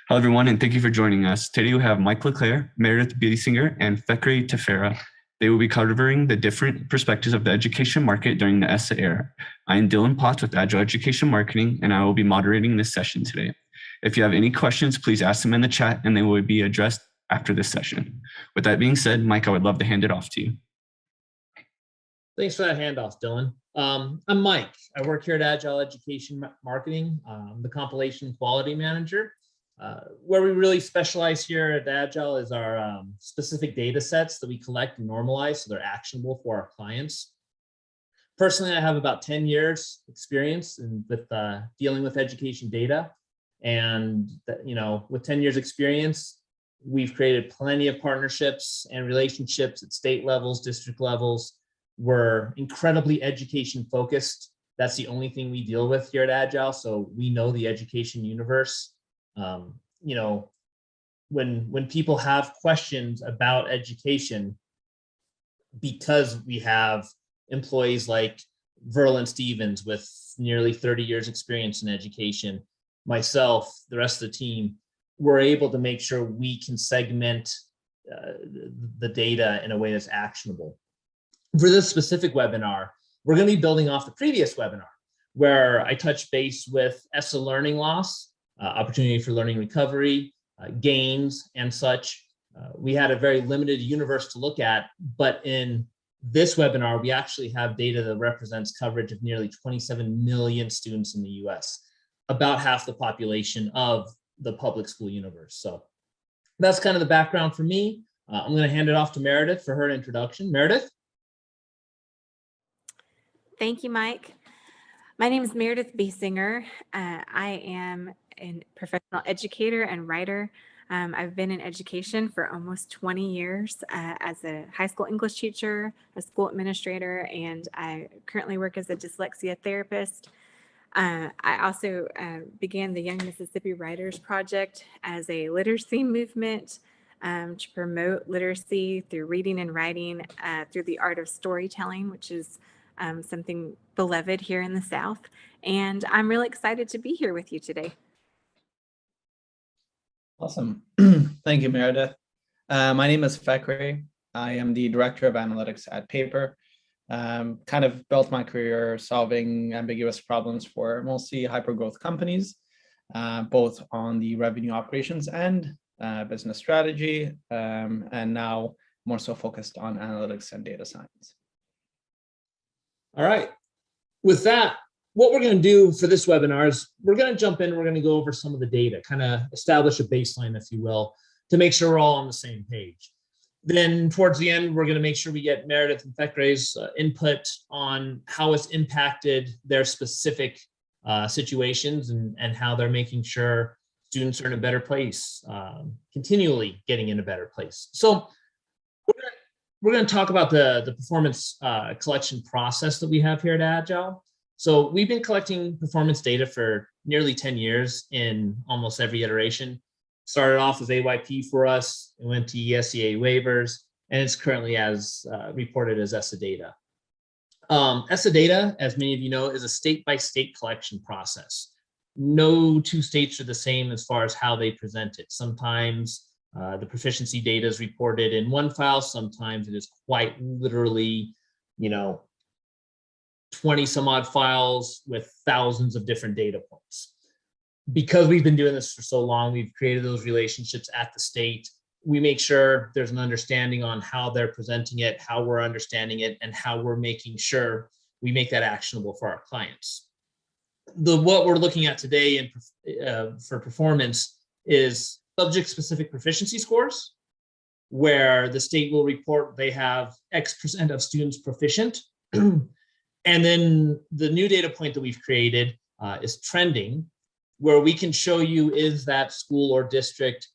Hello, everyone, and thank you for joining us. Today we have Mike LeClare, Meredith Biesinger, and Fekre Tefera. They will be covering the different perspectives of the education market during the Essa era. I am Dylan Potts with Agile Education Marketing, and I will be moderating this session today. If you have any questions, please ask them in the chat, and they will be addressed after this session. With that being said, Mike, I would love to hand it off to you. Thanks for that handoff, Dylan. I'm Mike. I work here at Agile Education Marketing. I'm the Compilation Quality Manager. Where we really specialize here at Agile is our specific data sets that we collect and normalize so they're actionable for our clients. Personally, I have about 10 years experience with dealing with education data. And with 10 years experience, we've created plenty of partnerships and relationships at state levels, district levels. We're incredibly education focused. That's the only thing we deal with here at Agile. So we know the education universe. When people have questions about education, because we have employees like Verlin Stevens with nearly 30 years experience in education, myself, the rest of the team, we're able to make sure we can segment the data in a way that's actionable. For this specific webinar, we're going to be building off the previous webinar where I touched base with Essa learning loss, opportunity for learning recovery, gains, and such. We had a very limited universe to look at, but in this webinar, we actually have data that represents coverage of nearly 27 million students in the US, about half the population of the public school universe. So that's kind of the background for me. I'm going to hand it off to Meredith for her introduction. Meredith? Thank you, Mike. My name is Meredith Biesinger. I am a professional educator and writer. I've been in education for almost 20 years as a high school English teacher, a school administrator, and I currently work as a dyslexia therapist. I also began the Young Mississippi Writers Project as a literacy movement to promote literacy through reading and writing through the art of storytelling, which is something beloved here in the South. And I'm really excited to be here with you today. Awesome. Thank you, Meredith. My name is Fekre. I am the Director of Analytics at Paper. Kind of built my career solving ambiguous problems for mostly hypergrowth companies, both on the revenue operations and business strategy, and now more so focused on analytics and data science. All right. With that, what we're going to do for this webinar is we're going to jump in. We're going to go over some of the data, kind of establish a baseline, if you will, to make sure we're all on the same page. Then towards the end, we're going to make sure we get Meredith and Fekre's input on how it's impacted their specific situations and how they're making sure students are in a better place, continually getting in a better place. So we're going to talk about the performance collection process that we have here at Agile. So we've been collecting performance data for nearly 10 years in almost every iteration. Started off with AYP for us, it went to ESEA waivers, and it's currently as reported as Essa data. Essa data, as many of you know, is a state-by-state collection process. No two states are the same as far as how they present it. Sometimes the proficiency data is reported in one file, sometimes it is quite literally, 20 some odd files with thousands of different data points. Because we've been doing this for so long, we've created those relationships at the state. We make sure there's an understanding on how they're presenting it, how we're understanding it, and how we're making sure we make that actionable for our clients. What we're looking at today for performance is subject-specific proficiency scores, where the state will report they have X% of students proficient. And then the new data point that we've created is trending, where we can show you is that school or district,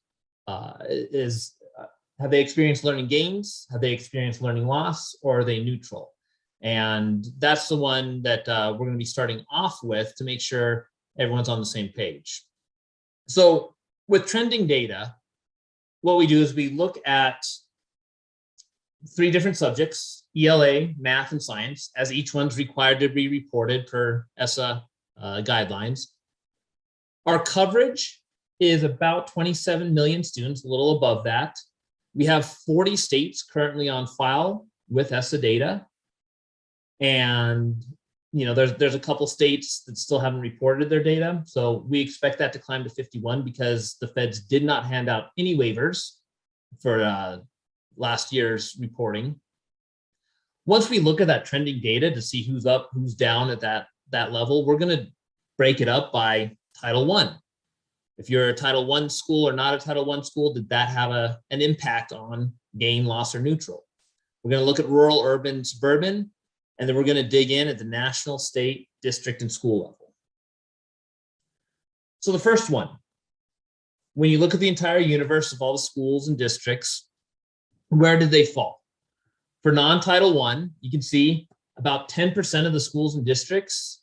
have they experienced learning gains, have they experienced learning loss, or are they neutral? And that's the one that we're going to be starting off with to make sure everyone's on the same page. So with trending data, what we do is we look at 3 different subjects, ELA, math, and science, as each one's required to be reported per Essa guidelines. Our coverage is about 27 million students, a little above that. We have 40 states currently on file with Essa data. And there's a couple states that still haven't reported their data. So we expect that to climb to 51 because the feds did not hand out any waivers for last year's reporting. Once we look at that trending data to see who's up, who's down at that level, we're going to break it up by Title I. If you're a Title I school or not a Title I school, did that have an impact on gain, loss, or neutral? We're going to look at rural, urban, suburban, and then we're going to dig in at the national, state, district, and school level. So the first one, when you look at the entire universe of all the schools and districts, where did they fall? For non-Title I, you can see about 10% of the schools and districts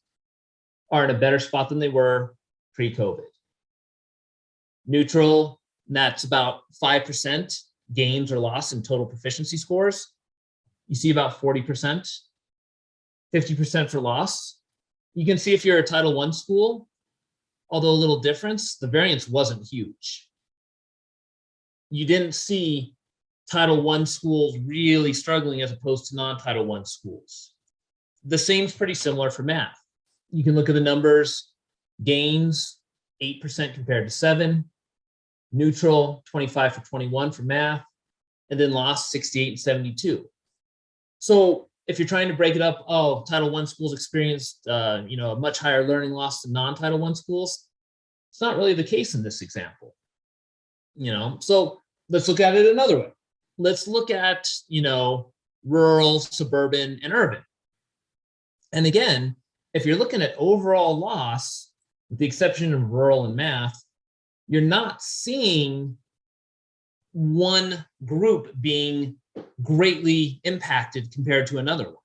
are in a better spot than they were pre-COVID. Neutral, that's about 5% gains or loss in total proficiency scores. You see about 40%, 50% for loss. You can see if you're a Title I school, although a little difference, the variance wasn't huge. You didn't see Title I schools really struggling as opposed to non-Title I schools. The same's pretty similar for math. You can look at the numbers, gains, 8% compared to 7, neutral, 25 for 21 for math, and then loss, 68 and 72. So if you're trying to break it up, Title I schools experienced a much higher learning loss than non-Title I schools, it's not really the case in this example. So let's look at it another way. Let's look at, rural, suburban, and urban. And again, if you're looking at overall loss, with the exception of rural and math, you're not seeing one group being greatly impacted compared to another one.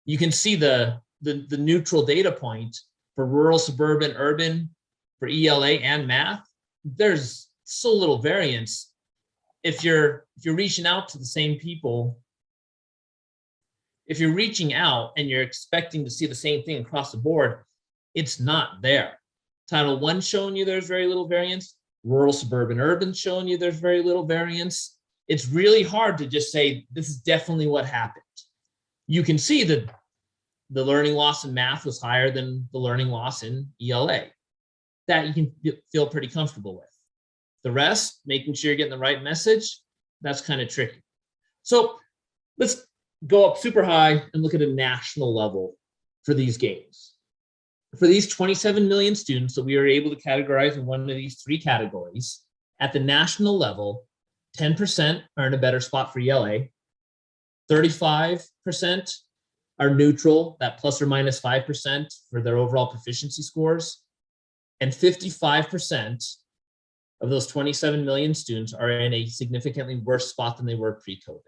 You can see the neutral data point for rural, suburban, urban, for ELA and math. There's so little variance. If you're reaching out to the same people, if you're reaching out and you're expecting to see the same thing across the board, it's not there. Title I showing you there's very little variance. Rural, suburban, urban showing you there's very little variance. It's really hard to just say this is definitely what happened. You can see that the learning loss in math was higher than the learning loss in ELA. That you can feel pretty comfortable with. The rest, making sure you're getting the right message, that's kind of tricky. So let's go up super high and look at a national level for these gains. For these 27 million students that we are able to categorize in one of these three categories, at the national level, 10% are in a better spot for ELA, 35% are neutral, that plus or minus 5% for their overall proficiency scores, and 55% of those 27 million students are in a significantly worse spot than they were pre-COVID.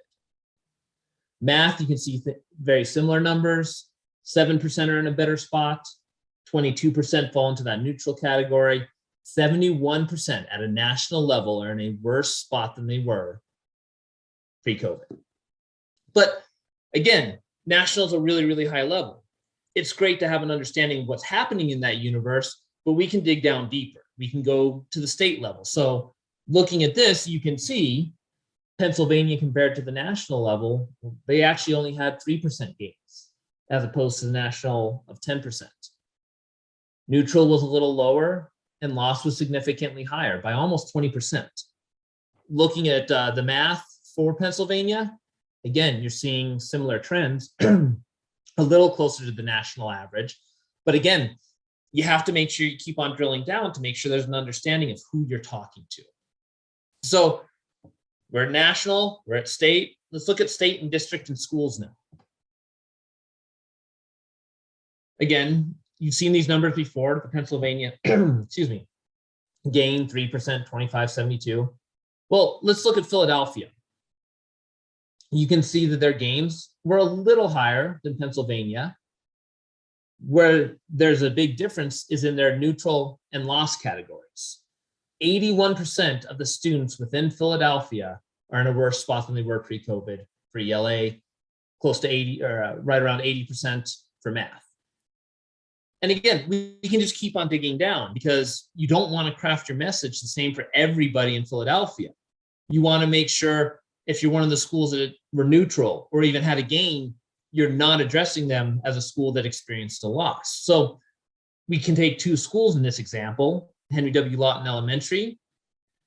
Math, you can see very similar numbers. 7% are in a better spot. 22% fall into that neutral category. 71% at a national level are in a worse spot than they were pre-COVID. But again, national is a really, really high level. It's great to have an understanding of what's happening in that universe, but we can dig down deeper. We can go to the state level. So looking at this, you can see Pennsylvania compared to the national level, they actually only had 3% gains as opposed to the national of 10%. Neutral was a little lower and loss was significantly higher by almost 20%. Looking at the math for Pennsylvania, again, you're seeing similar trends, a little closer to the national average. But again, you have to make sure you keep on drilling down to make sure there's an understanding of who you're talking to. So we're at national, we're at state. Let's look at state and district and schools now. Again, you've seen these numbers before for Pennsylvania, excuse me, gain 3%, 25, 72. Well, let's look at Philadelphia. You can see that their gains were a little higher than Pennsylvania. Where there's a big difference is in their neutral and loss categories. 81% of the students within Philadelphia are in a worse spot than they were pre-COVID for ELA, close to 80 or right around 80% for math. And again, we can just keep on digging down because you don't want to craft your message the same for everybody in Philadelphia. You want to make sure if you're one of the schools that were neutral or even had a gain, you're not addressing them as a school that experienced a loss. So we can take two schools in this example, Henry W. Lawton Elementary.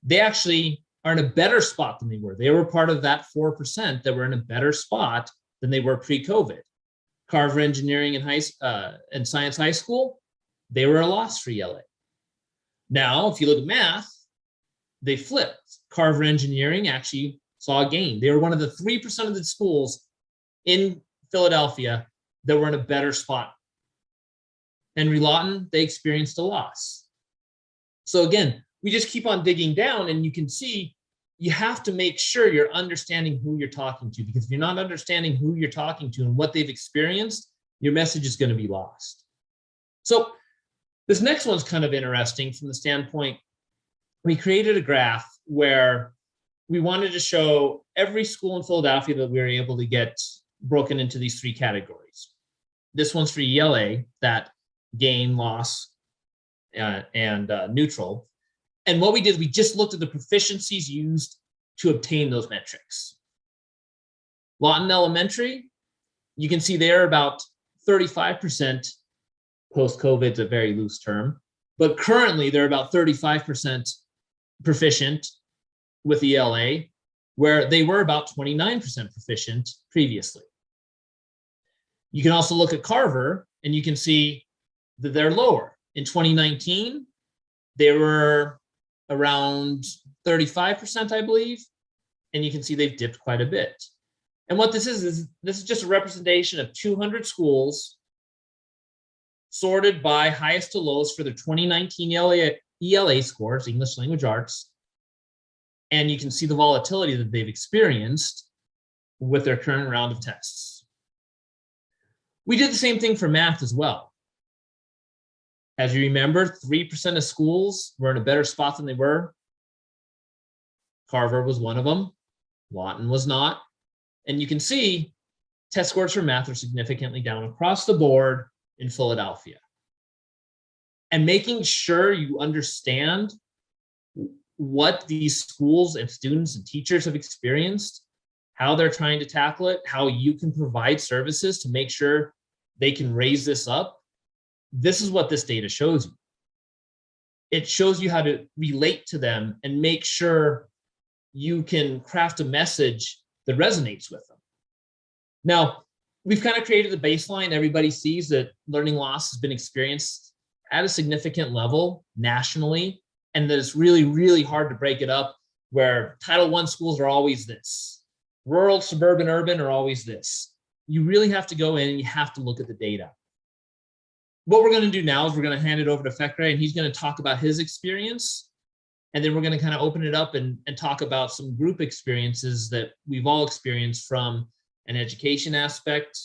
They actually are in a better spot than they were. They were part of that 4% that were in a better spot than they were pre-COVID. Carver Engineering and Science High School, they were a loss for ELA. Now, if you look at math, they flipped. Carver Engineering actually saw a gain. They were one of the 3% of the schools in Philadelphia that were in a better spot. Henry Lawton, they experienced a loss. So again, we just keep on digging down, and you can see you have to make sure you're understanding who you're talking to, because if you're not understanding who you're talking to and what they've experienced, your message is going to be lost. So this next one's kind of interesting from the standpoint, we created a graph where we wanted to show every school in Philadelphia that we were able to get broken into these three categories. This one's for ELA, that gain, loss, and neutral. And what we did, we just looked at the proficiencies used to obtain those metrics. Lawton Elementary, you can see they're about 35% post-COVID, is a very loose term, but currently they're about 35% proficient with ELA, where they were about 29% proficient previously. You can also look at Carver, and you can see that they're lower. In 2019, they were around 35%, I believe, and you can see they've dipped quite a bit. And what this is this is just a representation of 200 schools sorted by highest to lowest for their 2019 ELA scores, English Language Arts, and you can see the volatility that they've experienced with their current round of tests. We did the same thing for math as well. As you remember, 3% of schools were in a better spot than they were. Carver was one of them. Lawton was not. And you can see test scores for math are significantly down across the board in Philadelphia. And making sure you understand what these schools and students and teachers have experienced, how they're trying to tackle it, how you can provide services to make sure they can raise this up. This is what this data shows you. It shows you how to relate to them and make sure you can craft a message that resonates with them. Now, we've kind of created the baseline. Everybody sees that learning loss has been experienced at a significant level nationally, and that it's really, really hard to break it up where Title I schools are always this. Rural, suburban, urban are always this. You really have to go in and you have to look at the data. What we're going to do now is we're going to hand it over to Fekre, and he's going to talk about his experience. And then we're going to kind of open it up and talk about some group experiences that we've all experienced from an education aspect,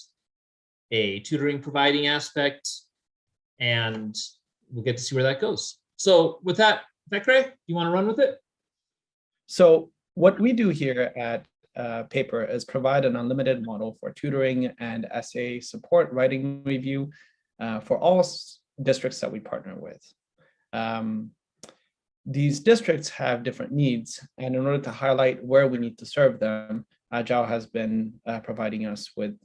a tutoring providing aspect, and we'll get to see where that goes. So with that, Fekre, you want to run with it? So what we do here at Paper is provide an unlimited model for tutoring and essay support, writing review for all districts that we partner with. These districts have different needs, and in order to highlight where we need to serve them, Agile has been providing us with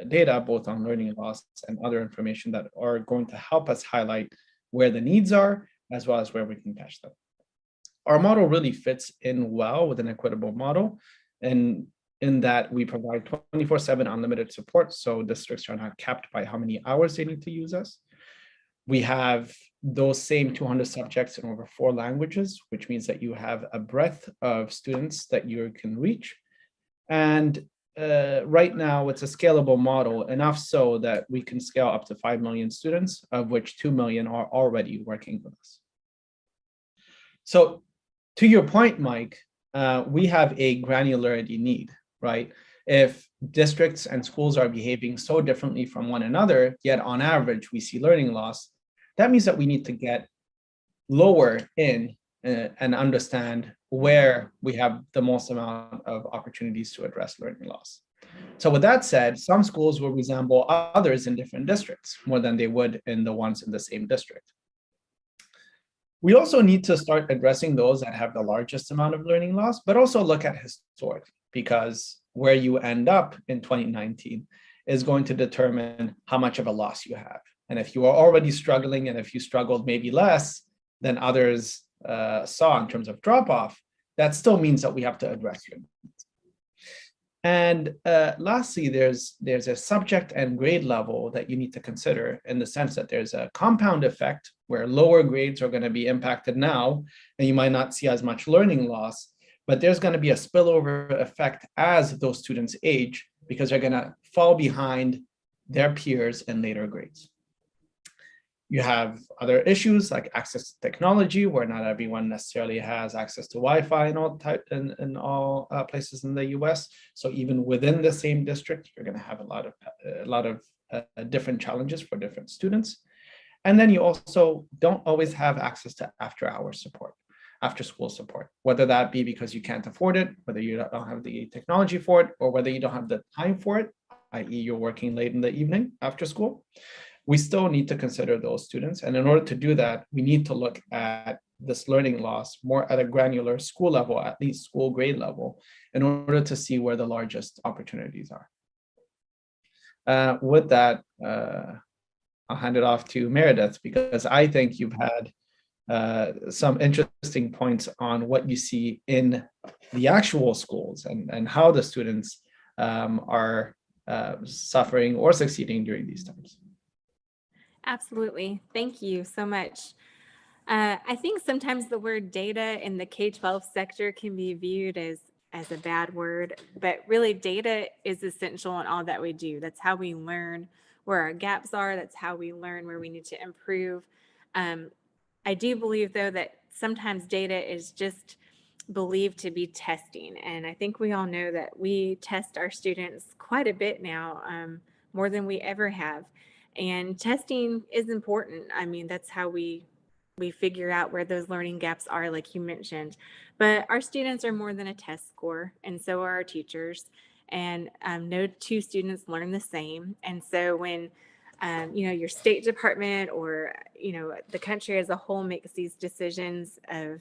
data both on learning loss and other information that are going to help us highlight where the needs are, as well as where we can catch them. Our model really fits in well with an equitable model, and in that we provide 24/7 unlimited support, so districts are not capped by how many hours they need to use us. We have those same 200 subjects in over 4 languages, which means that you have a breadth of students that you can reach. And right now it's a scalable model, enough so that we can scale up to 5 million students, of which 2 million are already working with us. So to your point, Mike, we have a granularity need, right? If districts and schools are behaving so differently from one another, yet on average we see learning loss, that means that we need to get lower in and understand where we have the most amount of opportunities to address learning loss. So with that said, some schools will resemble others in different districts more than they would in the ones in the same district. We also need to start addressing those that have the largest amount of learning loss, but also look at historic, because where you end up in 2019 is going to determine how much of a loss you have. And if you are already struggling, and if you struggled maybe less than others saw in terms of drop off, that still means that we have to address your needs. And lastly, there's a subject and grade level that you need to consider, in the sense that there's a compound effect where lower grades are going to be impacted now, and you might not see as much learning loss, but there's going to be a spillover effect as those students age, because they're going to fall behind their peers in later grades. You have other issues like access to technology, where not everyone necessarily has access to Wi-Fi in all places in the US. So even within the same district, you're going to have a lot of different challenges for different students. And then you also don't always have access to after-hours support, after-school support, whether that be because you can't afford it, whether you don't have the technology for it, or whether you don't have the time for it, i.e. you're working late in the evening after school. We still need to consider those students. And in order to do that, we need to look at this learning loss more at a granular school level, at least school grade level, in order to see where the largest opportunities are. With that, I'll hand it off to Meredith, because I think you've had some interesting points on what you see in the actual schools and how the students are suffering or succeeding during these times. Absolutely. Thank you so much. I think sometimes the word data in the K-12 sector can be viewed as a bad word, but really data is essential in all that we do. That's how we learn where our gaps are. That's how we learn where we need to improve. I do believe, though, that sometimes data is just believed to be testing. And I think we all know that we test our students quite a bit now, more than we ever have. And testing is important. I mean, that's how we figure out where those learning gaps are, like you mentioned. But our students are more than a test score, and so are our teachers. And no two students learn the same. And so when your state department or the country as a whole makes these decisions of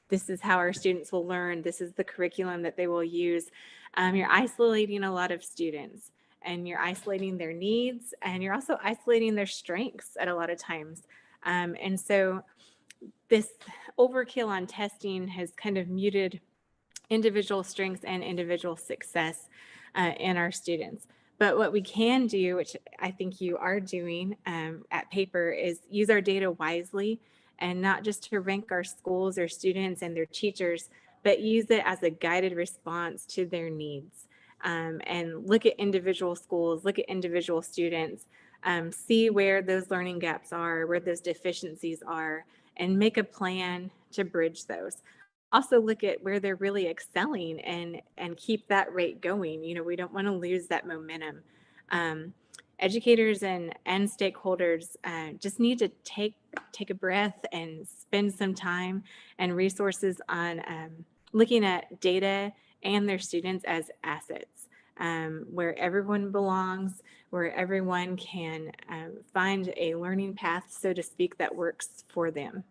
this is how our students will learn, this is the curriculum that they will use, you're isolating a lot of students, and you're isolating their needs, and you're also isolating their strengths at a lot of times. And so this overkill on testing has kind of muted individual strengths and individual success in our students. But what we can do, which I think you are doing at Paper, is use our data wisely, and not just to rank our schools or students and their teachers, but use it as a guided response to their needs. And look at individual schools, look at individual students, see where those learning gaps are, where those deficiencies are, and make a plan to bridge those. Also look at where they're really excelling and keep that rate going. We don't want to lose that momentum. Educators and stakeholders just need to take a breath and spend some time and resources on looking at data and their students as assets, where everyone belongs, where everyone can find a learning path, so to speak, that works for them.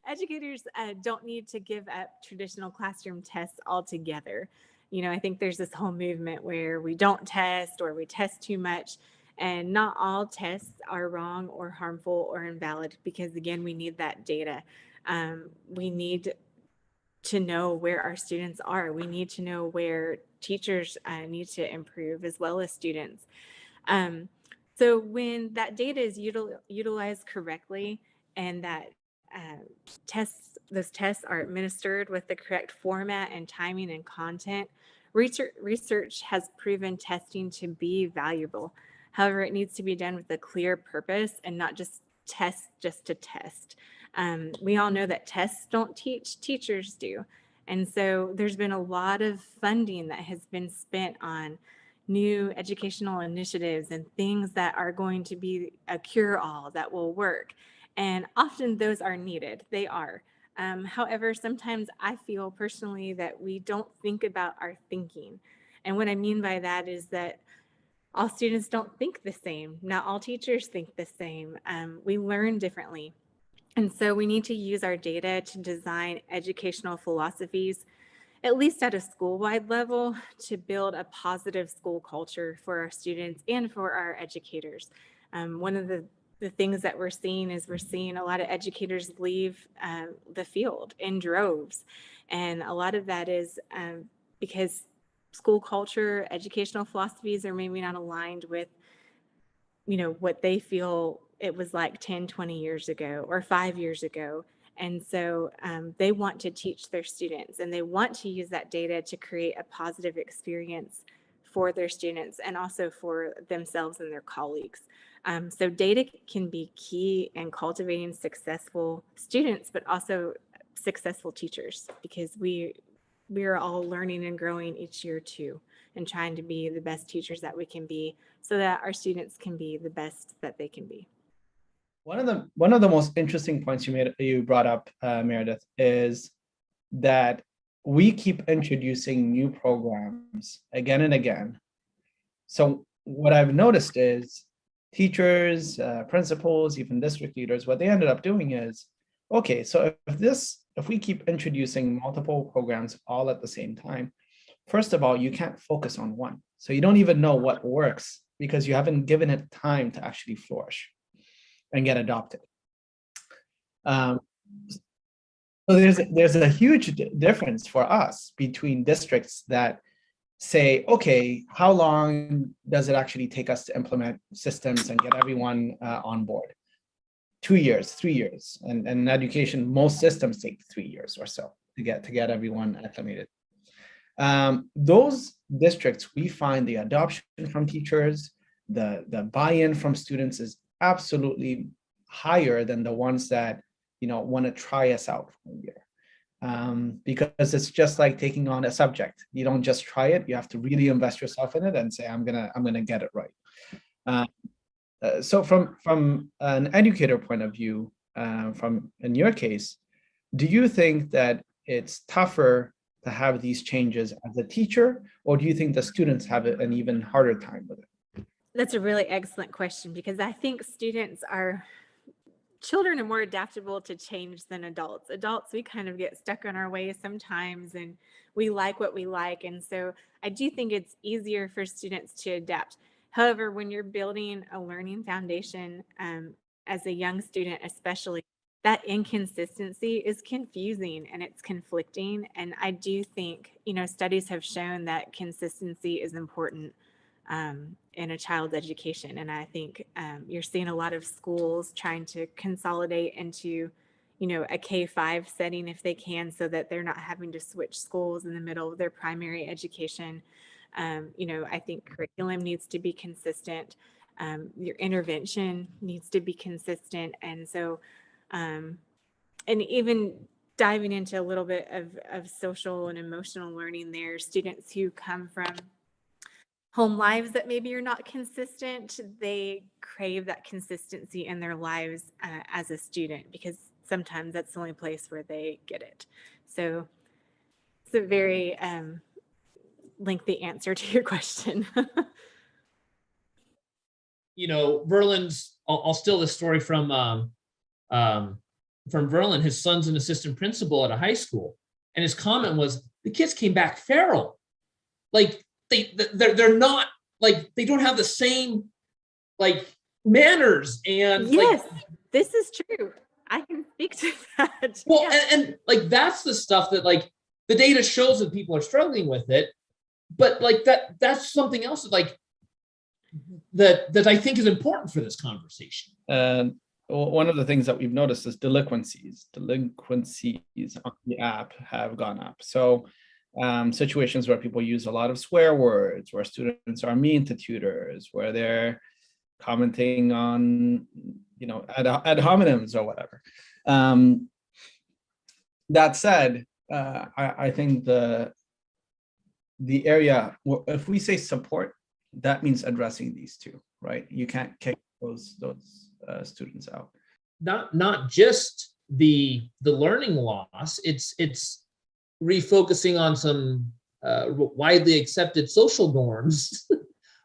Educators don't need to give up traditional classroom tests altogether. I think there's this whole movement where we don't test or we test too much, and not all tests are wrong or harmful or invalid, because again, we need that data. We need to know where our students are. We need to know where teachers need to improve, as well as students. So when that data is utilized correctly, and that those tests are administered with the correct format and timing and content, research has proven testing to be valuable. However, it needs to be done with a clear purpose and not just test just to test. We all know that tests don't teach, teachers do. And so there's been a lot of funding that has been spent on new educational initiatives and things that are going to be a cure-all that will work. And often those are needed. They are. However, sometimes I feel personally that we don't think about our thinking. And what I mean by that is that all students don't think the same. Not all teachers think the same. We learn differently. And so we need to use our data to design educational philosophies, at least at a school-wide level, to build a positive school culture for our students and for our educators. One of the things that we're seeing is we're seeing a lot of educators leave the field in droves. And a lot of that is because school culture, educational philosophies are maybe not aligned with, what they feel it was like 10, 20 years ago or 5 years ago. And so they want to teach their students, and they want to use that data to create a positive experience for their students and also for themselves and their colleagues. So data can be key in cultivating successful students, but also successful teachers, because we are all learning and growing each year too, and trying to be the best teachers that we can be so that our students can be the best that they can be. One of the most interesting points you brought up, Meredith, is that we keep introducing new programs again and again. So what I've noticed is teachers, principals, even district leaders, what they ended up doing is, okay, so if we keep introducing multiple programs all at the same time, first of all, you can't focus on one. So you don't even know what works because you haven't given it time to actually flourish and get adopted. So there's a huge difference for us between districts that say, okay, how long does it actually take us to implement systems and get everyone on board? 2 years, 3 years, and in education, most systems take 3 years or so to get everyone acclimated. Those districts, we find the adoption from teachers, the buy-in from students is absolutely higher than the ones that want to try us out for a year, because it's just like taking on a subject. You don't just try it; you have to really invest yourself in it and say, "I'm gonna get it right." So from an educator point of view, in your case, do you think that it's tougher to have these changes as a teacher, or do you think the students have an even harder time with it? That's a really excellent question, because I think children are more adaptable to change than adults. Adults, we kind of get stuck in our ways sometimes, and we like what we like. And so I do think it's easier for students to adapt. However, when you're building a learning foundation, as a young student especially, that inconsistency is confusing and it's conflicting. And I do think, studies have shown that consistency is important in a child's education. And I think you're seeing a lot of schools trying to consolidate into, a K-5 setting if they can, so that they're not having to switch schools in the middle of their primary education. I think curriculum needs to be consistent. Your intervention needs to be consistent. And so, and even diving into a little bit of social and emotional learning there, students who come from home lives that maybe are not consistent, they crave that consistency in their lives as a student, because sometimes that's the only place where they get it. So it's a very lengthy answer to your question. Verlin's, I'll steal this story from Verlin. His son's an assistant principal at a high school, and his comment was, the kids came back feral. Like they're not, like, they don't have the same manners. And yes, this is true. I can speak to that. Well, yeah. and that's the stuff that the data shows that people are struggling with it, but that's something else that I think is important for this conversation. One of the things that we've noticed is delinquencies on the app have gone up. So situations where people use a lot of swear words, where students are mean to tutors, where they're commenting on, ad hominems or whatever. That said, I think the area, if we say support, that means addressing these two, right? You can't kick those students out. Not just the learning loss, it's refocusing on some widely accepted social norms,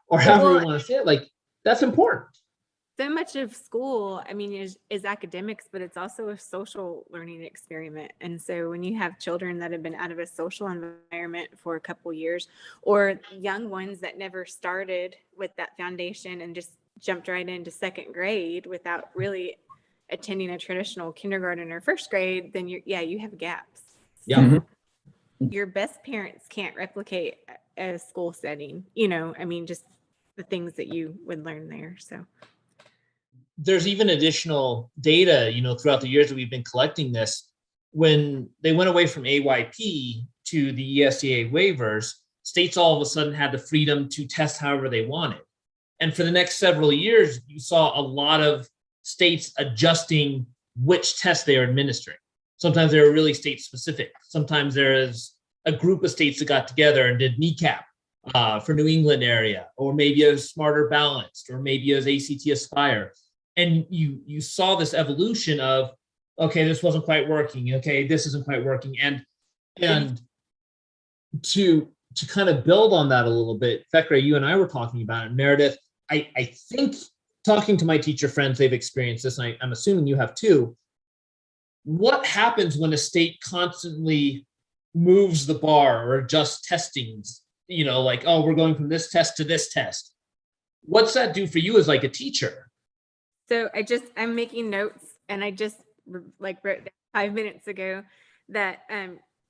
or however we want to say it, like that's important. So much of school, I mean, is academics, but it's also a social learning experiment. And so when you have children that have been out of a social environment for a couple years, or young ones that never started with that foundation and just jumped right into second grade without really attending a traditional kindergarten or first grade, then you have gaps. Yeah. Your best parents can't replicate a school setting, I mean, just the things that you would learn there. So there's even additional data, throughout the years that we've been collecting this. When they went away from AYP to the ESEA waivers, states all of a sudden had the freedom to test however they wanted. And for the next several years, you saw a lot of states adjusting which tests they are administering. Sometimes they were really state specific. Sometimes there is a group of states that got together and did NECAP for New England area, or maybe a Smarter Balanced, or maybe as ACT Aspire. And you saw this evolution of, okay, this wasn't quite working. Okay, this isn't quite working. And to kind of build on that a little bit, Fekre, you and I were talking about it. Meredith, I think talking to my teacher friends, they've experienced this, and I'm assuming you have too. What happens when a state constantly moves the bar or adjusts testings? Like, oh, we're going from this test to this test. What's that do for you as like a teacher? So I'm making notes, and I just wrote down 5 minutes ago that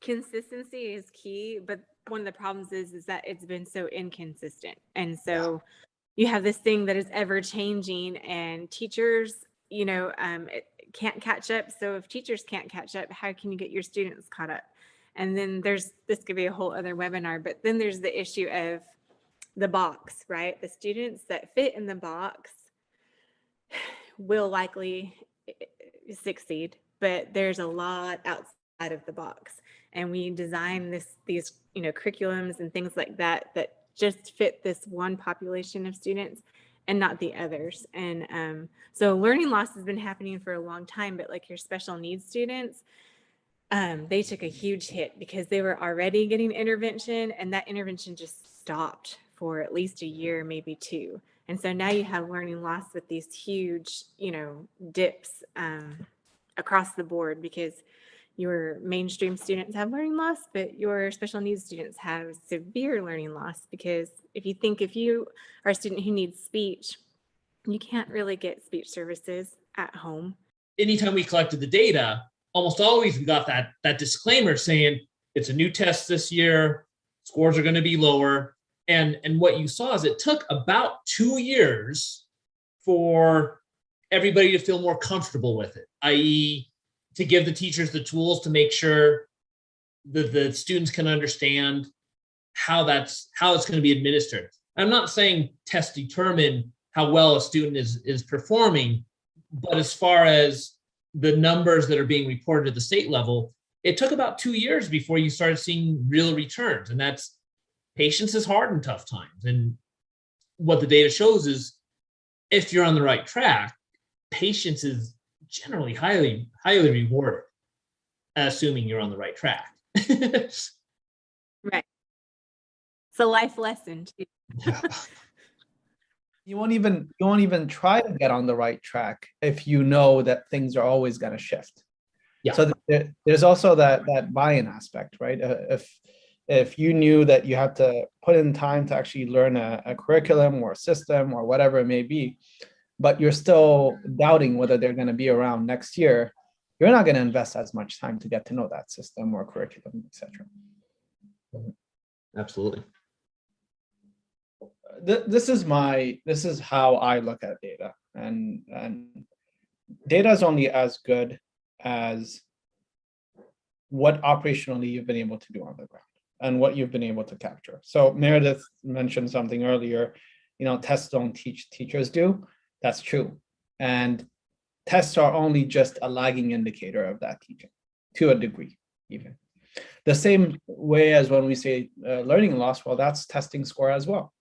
consistency is key, but one of the problems is that it's been so inconsistent. And so you have this thing that is ever changing, and teachers, can't catch up. So if teachers can't catch up, how can you get your students caught up? And then this could be a whole other webinar, but then there's the issue of the box, right? The students that fit in the box will likely succeed, but there's a lot outside of the box. And we design these curriculums and things like that just fit this one population of students and not the others. And so learning loss has been happening for a long time, but like your special needs students, they took a huge hit because they were already getting intervention, and that intervention just stopped for at least a year, maybe two. And so now you have learning loss with these huge, dips across the board, because your mainstream students have learning loss, but your special needs students have severe learning loss. Because if you are a student who needs speech, you can't really get speech services at home. Anytime we collected the data, almost always we got that disclaimer saying it's a new test this year, scores are going to be lower. And what you saw is it took about 2 years for everybody to feel more comfortable with it, i.e., to give the teachers the tools to make sure that the students can understand how it's going to be administered. I'm not saying tests determine how well a student is performing, but as far as the numbers that are being reported at the state level, it took about 2 years before you started seeing real returns. And that's, patience is hard in tough times. And what the data shows is if you're on the right track, patience is generally highly, highly rewarded, assuming you're on the right track. Right. It's a life lesson too. You won't even try to get on the right track if you know that things are always going to shift. Yeah. So there's also that buy-in aspect, right? If you knew that you had to put in time to actually learn a curriculum or a system or whatever it may be, but you're still doubting whether they're going to be around next year, you're not going to invest as much time to get to know that system or curriculum, etc. Absolutely. This is how I look at data, and data is only as good as what operationally you've been able to do on the ground and what you've been able to capture. So Meredith mentioned something earlier, tests don't teach, teachers do. That's true. And tests are only just a lagging indicator of that teaching, to a degree, even. The same way as when we say learning loss, well, that's testing score as well.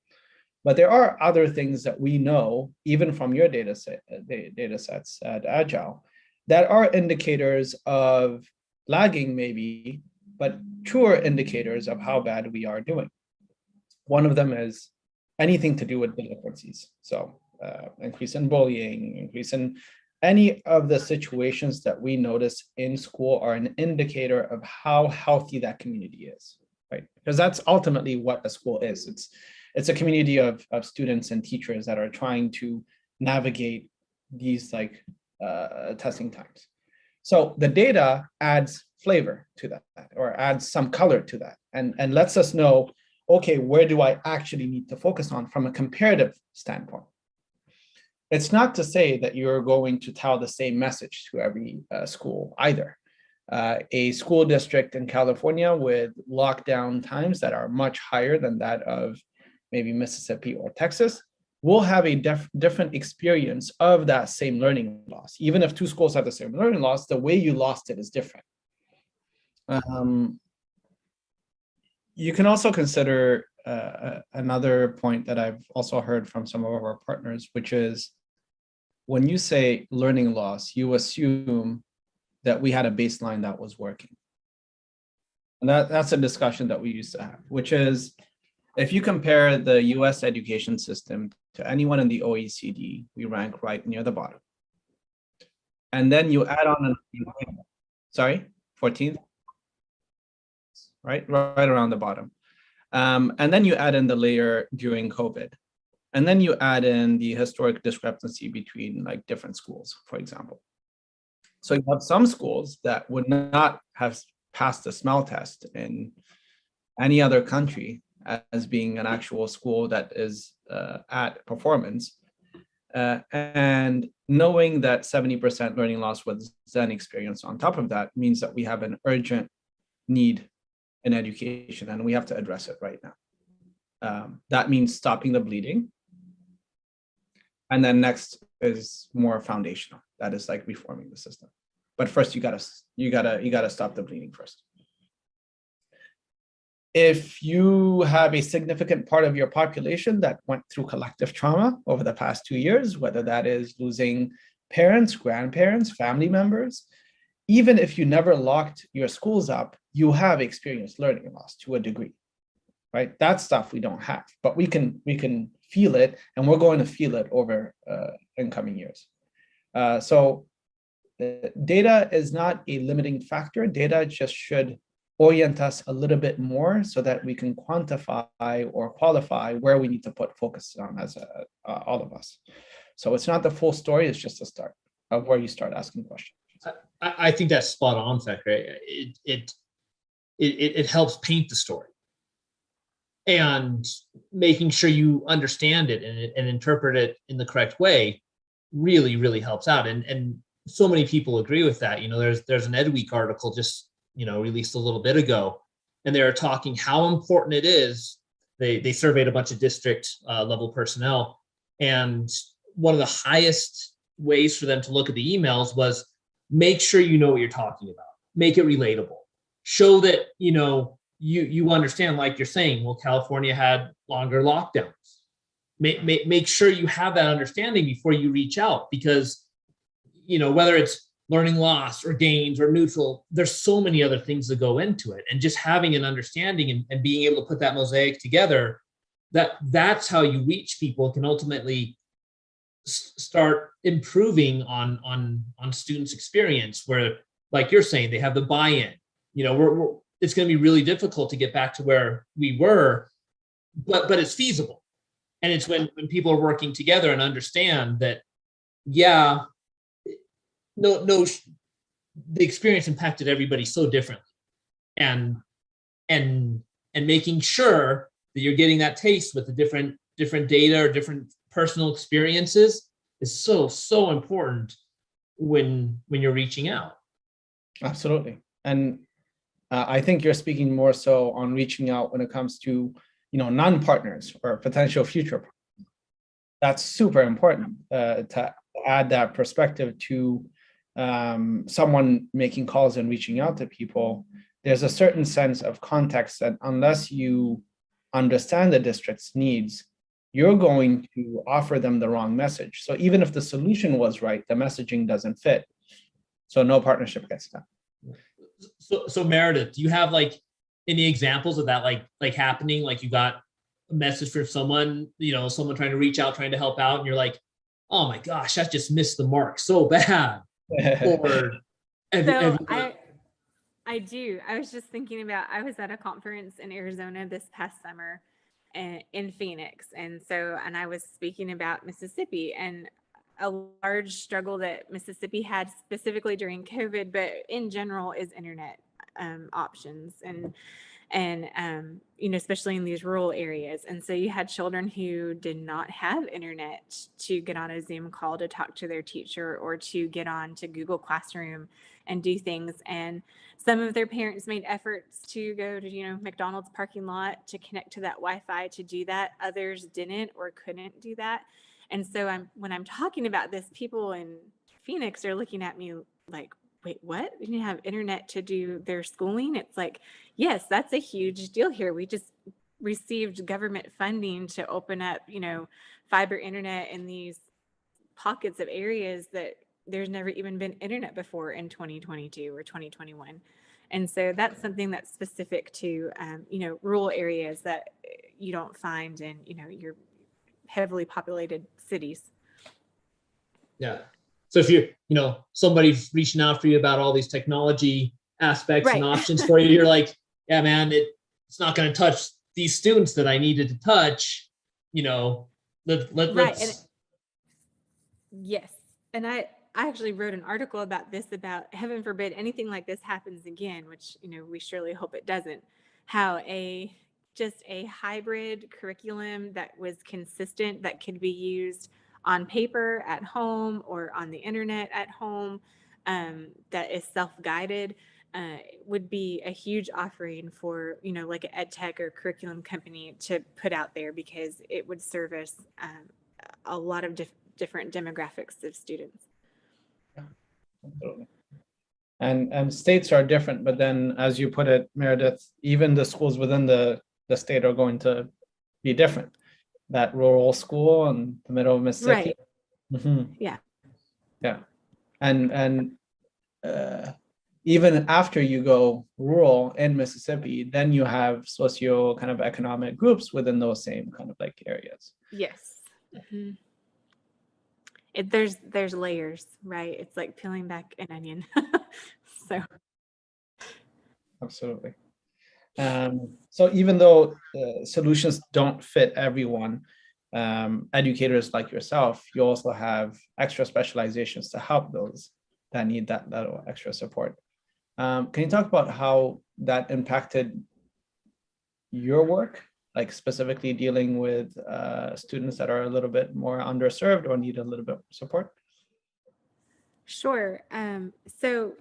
But there are other things that we know, even from your data sets at Agile, that are indicators of lagging maybe, but truer indicators of how bad we are doing. One of them is anything to do with delinquencies. So increase in bullying, increase in any of the situations that we notice in school are an indicator of how healthy that community is, right? Because that's ultimately what a school is. It's a community of students and teachers that are trying to navigate these like testing times. So the data adds flavor to that, or adds some color to that, and lets us know, okay, where do I actually need to focus on from a comparative standpoint? It's not to say that you're going to tell the same message to every school either. A school district in California with lockdown times that are much higher than that of maybe Mississippi or Texas will have a different experience of that same learning loss. Even if two schools have the same learning loss, the way you lost it is different. You can also consider another point that I've also heard from some of our partners, which is when you say learning loss, you assume that we had a baseline that was working. And that's a discussion that we used to have, which is if you compare the US education system to anyone in the OECD, we rank right near the bottom. And then you add on, 14th? Right around the bottom. And then you add in the layer during COVID. And then you add in the historic discrepancy between like different schools, for example. So you have some schools that would not have passed the smell test in any other country as being an actual school that is at performance. And knowing that 70% learning loss was then experienced on top of that means that we have an urgent need in education, and we have to address it right now. That means stopping the bleeding. And then next is more foundational. That is like reforming the system. But first, you gotta stop the bleeding first. If you have a significant part of your population that went through collective trauma over the past 2 years, whether that is losing parents, grandparents, family members, even if you never locked your schools up, you have experienced learning loss to a degree, right? That stuff we don't have, but we can feel it, and we're going to feel it over incoming years. So data is not a limiting factor. Data just should orient us a little bit more so that we can quantify or qualify where we need to put focus on as all of us. So it's not the full story, it's just a start of where you start asking questions. I think that's spot on, Fekre. It helps paint the story, and making sure you understand it and interpret it in the correct way really, really helps out. And so many people agree with that. You know, there's an EdWeek article just released a little bit ago, and they're talking how important it is. They surveyed a bunch of district level personnel, and one of the highest ways for them to look at the emails was make sure you know what you're talking about, make it relatable, show that you understand, like you're saying, well, California had longer lockdowns. Make sure you have that understanding before you reach out, because whether it's learning loss or gains or neutral, there's so many other things that go into it. And just having an understanding and being able to put that mosaic together, that's how you reach people, can ultimately start improving on students' experience, where, like you're saying, they have the buy-in. It's going to be really difficult to get back to where we were, but it's feasible. And it's when people are working together and understand that, the experience impacted everybody so differently, and making sure that you're getting that taste with the different data or different personal experiences is so important when you're reaching out. Absolutely. And I think you're speaking more so on reaching out when it comes to non-partners or potential future partners. That's super important to add that perspective to someone making calls and reaching out to people. There's a certain sense of context that unless you understand the district's needs, you're going to offer them the wrong message. So even if the solution was right, the messaging doesn't fit. So no partnership gets done. So Meredith, do you have like any examples of that like happening? Like you got a message from someone, someone trying to reach out, trying to help out, and you're like, oh my gosh, that just missed the mark so bad. Or I do. I was just thinking about, I was at a conference in Arizona this past summer in Phoenix. And I was speaking about Mississippi and a large struggle that Mississippi had specifically during COVID, but in general is internet options and especially in these rural areas. And so you had children who did not have internet to get on a Zoom call to talk to their teacher or to get on to Google Classroom and do things. And some of their parents made efforts to go to, McDonald's parking lot to connect to that Wi-Fi to do that. Others didn't or couldn't do that. And so when I'm talking about this, people in Phoenix are looking at me like, wait, what? You didn't have internet to do their schooling? It's like, yes, that's a huge deal here. We just received government funding to open up, fiber internet in these pockets of areas that there's never even been internet before in 2022 or 2021. And so that's something that's specific to, rural areas that you don't find in, your heavily populated cities. Yeah. So if somebody's reaching out for you about all these technology aspects and options for you, you're like, yeah, man, it's not going to touch these students that I needed to touch, let's. Yes. And I actually wrote an article about this, about heaven forbid anything like this happens again, which, we surely hope it doesn't, how just a hybrid curriculum that was consistent, that could be used on paper at home or on the internet at home, that is self-guided, would be a huge offering for, like an ed tech or curriculum company to put out there, because it would service a lot of different demographics of students. Yeah, absolutely. And states are different, but then, as you put it, Meredith, even the schools within the state are going to be different. That rural school in the middle of Mississippi. Right. Mm-hmm. Yeah. Yeah. And even after you go rural in Mississippi, then you have socio kind of economic groups within those same kind of like areas. Yes. Mm-hmm. There's layers, right? It's like peeling back an onion. So. Absolutely. So even though solutions don't fit everyone, educators like yourself, you also have extra specializations to help those that need that little extra support. Can you talk about how that impacted your work, like specifically dealing with students that are a little bit more underserved or need a little bit of support? Sure. So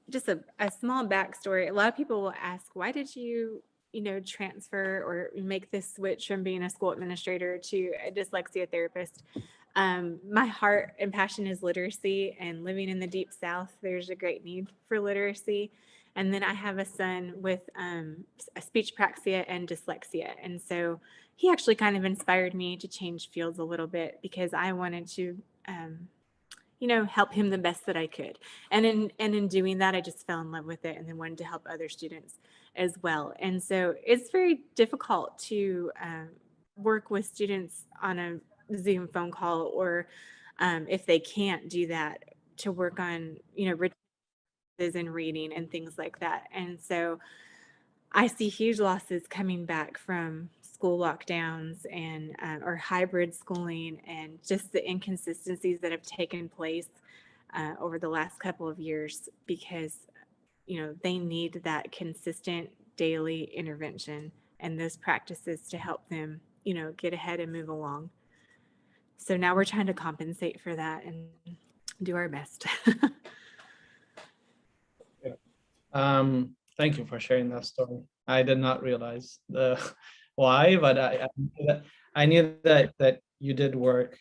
just a small backstory. A lot of people will ask, why did you, transfer or make this switch from being a school administrator to a dyslexia therapist? My heart and passion is literacy, and living in the Deep South, there's a great need for literacy. And then I have a son with a speech praxia and dyslexia. And so he actually kind of inspired me to change fields a little bit, because I wanted to, help him the best that I could. And in doing that, I just fell in love with it and then wanted to help other students as well. And so it's very difficult to work with students on a Zoom phone call, or if they can't do that, to work on, in reading and things like that. And so I see huge losses coming back from school lockdowns and or hybrid schooling, and just the inconsistencies that have taken place over the last couple of years, because they need that consistent daily intervention and those practices to help them get ahead and move along. So now we're trying to compensate for that and do our best. Thank you for sharing that story. I did not realize the why, but I knew that you did work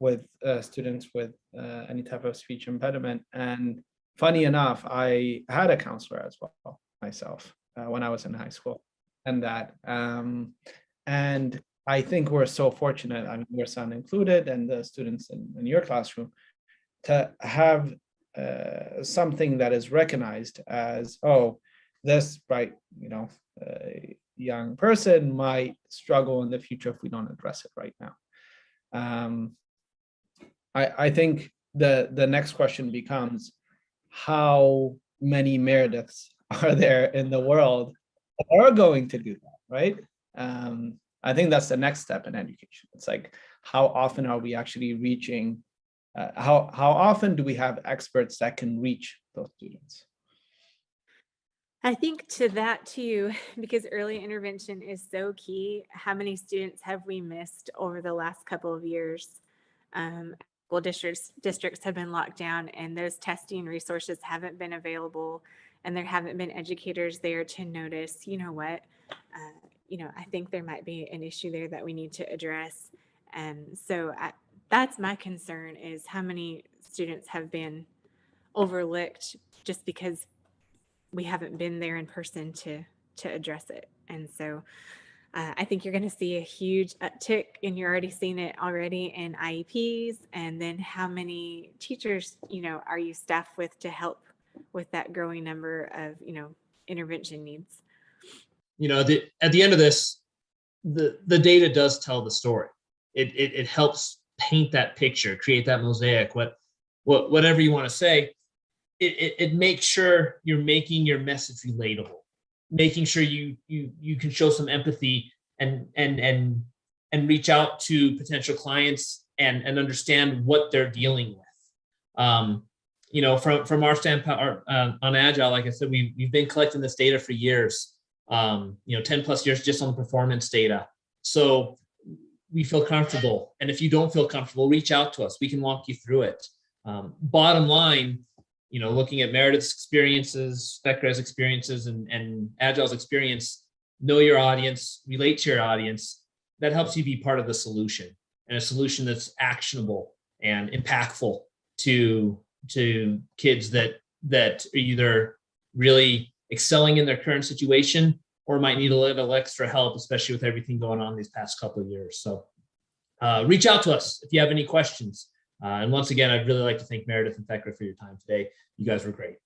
with students with any type of speech impediment. And funny enough, I had a counselor as well myself when I was in high school, and and I think we're so fortunate, I mean, your son included, and the students in your classroom, to have something that is recognized as, oh, this young person might struggle in the future if we don't address it right now. I think the next question becomes, how many Merediths are there in the world that are going to do that, right? I think that's the next step in education. It's like, how often are we actually reaching, how often do we have experts that can reach those students? I think to that too, because early intervention is so key. How many students have we missed over the last couple of years? School districts have been locked down, and those testing resources haven't been available, and there haven't been educators there to notice, you know what, I think there might be an issue there that we need to address. And so that's my concern, is how many students have been overlooked just because we haven't been there in person to address it. And so I think you're going to see a huge uptick, and you're already seeing it already in IEPs. And then how many teachers, are you staffed with to help with that growing number of, intervention needs? At the end of this, the data does tell the story. It helps paint that picture, create that mosaic, whatever you want to say. It makes sure you're making your message relatable, making sure you can show some empathy and reach out to potential clients and understand what they're dealing with. From our standpoint on Agile, like I said, we've been collecting this data for years, 10 plus years just on the performance data. So we feel comfortable. And if you don't feel comfortable, reach out to us. We can walk you through it. Bottom line, looking at Meredith's experiences, Fekre's experiences, and Agile's experience, know your audience, relate to your audience. That helps you be part of the solution, and a solution that's actionable and impactful to kids that are either really excelling in their current situation or might need a little extra help, especially with everything going on these past couple of years. So reach out to us if you have any questions. And once again, I'd really like to thank Meredith and Fekre for your time today. You guys were great.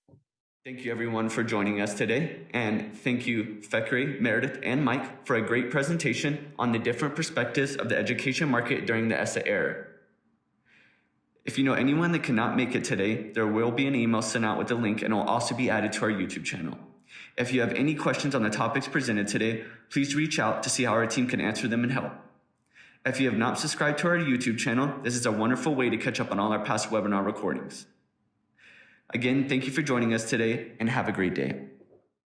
Thank you everyone for joining us today. And thank you, Fekre, Meredith, and Mike, for a great presentation on the different perspectives of the education market during the Essa era. If you know anyone that cannot make it today, there will be an email sent out with the link, and it will also be added to our YouTube channel. If you have any questions on the topics presented today, please reach out to see how our team can answer them and help. If you have not subscribed to our YouTube channel, this is a wonderful way to catch up on all our past webinar recordings. Again, thank you for joining us today, and have a great day.